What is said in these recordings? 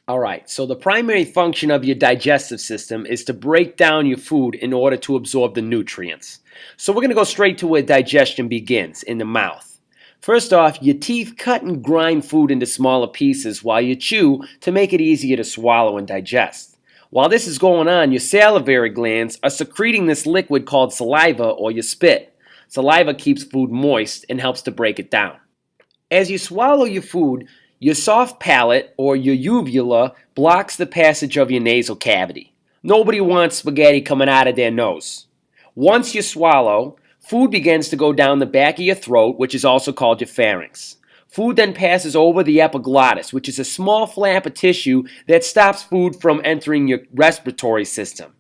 All right, so the primary function of your digestive system is to break down your food in order to absorb the nutrients. So we're going to go straight to where digestion begins, in the mouth. First off, your teeth cut and grind food into smaller pieces while you chew to make it easier to swallow and digest. While this is going on, your salivary glands are secreting this liquid called saliva or your spit. Saliva keeps food moist and helps to break it down. As you swallow your food, your soft palate, or your uvula, blocks the passage of your nasal cavity. Nobody wants spaghetti coming out of their nose. Once you swallow, food begins to go down the back of your throat, which is also called your pharynx. Food then passes over the epiglottis, which is a small flap of tissue that stops food from entering your respiratory system.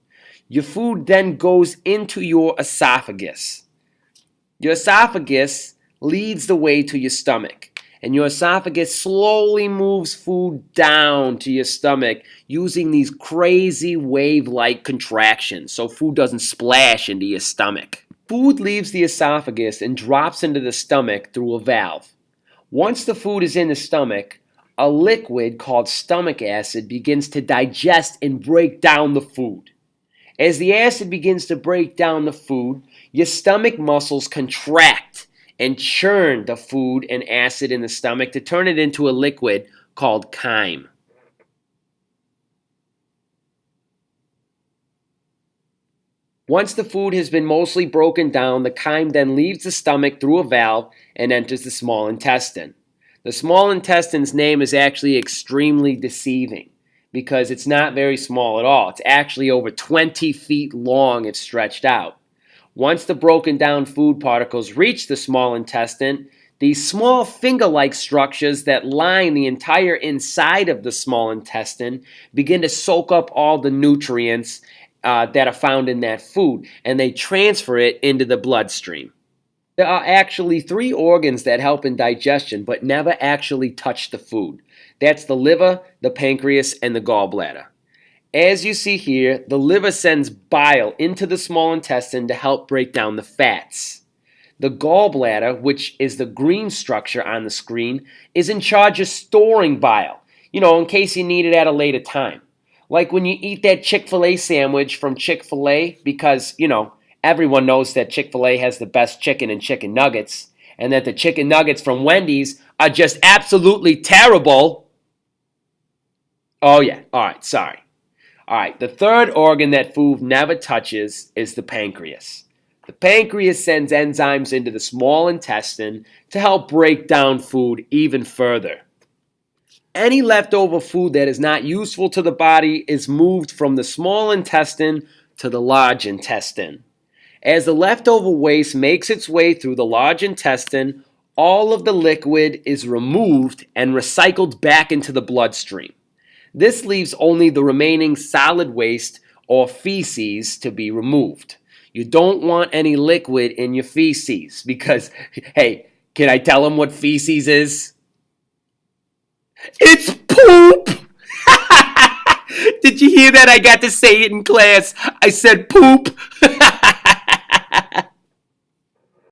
Your food then goes into your esophagus. Your esophagus leads the way to your stomach. And your esophagus slowly moves food down to your stomach using these crazy wave-like contractions so food doesn't splash into your stomach. Food leaves the esophagus and drops into the stomach through a valve. Once the food is in the stomach, a liquid called stomach acid begins to digest and break down the food. As the acid begins to break down the food, your stomach muscles contract and churn the food and acid in the stomach to turn it into a liquid called chyme. Once the food has been mostly broken down, the chyme then leaves the stomach through a valve and enters the small intestine. The small intestine's name is actually extremely deceiving because it's not very small at all. It's actually over 20 feet long if stretched out. Once the broken down food particles reach the small intestine, these small finger-like structures that line the entire inside of the small intestine begin to soak up all the nutrients that are found in that food, and they transfer it into the bloodstream. There are actually 3 organs that help in digestion but never actually touch the food. That's the liver, the pancreas, and the gallbladder. As you see here, the liver sends bile into the small intestine to help break down the fats. The gallbladder, which is the green structure on the screen, is in charge of storing bile, in case you need it at a later time. Like when you eat that Chick-fil-A sandwich from Chick-fil-A because, everyone knows that Chick-fil-A has the best chicken and chicken nuggets, and that the chicken nuggets from Wendy's are just absolutely terrible. Oh yeah, alright, sorry. All right, the third organ that food never touches is the pancreas. The pancreas sends enzymes into the small intestine to help break down food even further. Any leftover food that is not useful to the body is moved from the small intestine to the large intestine. As the leftover waste makes its way through the large intestine, all of the liquid is removed and recycled back into the bloodstream. This leaves only the remaining solid waste or feces to be removed. You don't want any liquid in your feces because, hey, can I tell them what feces is? It's poop! Did you hear that? I got to say it in class. I said poop.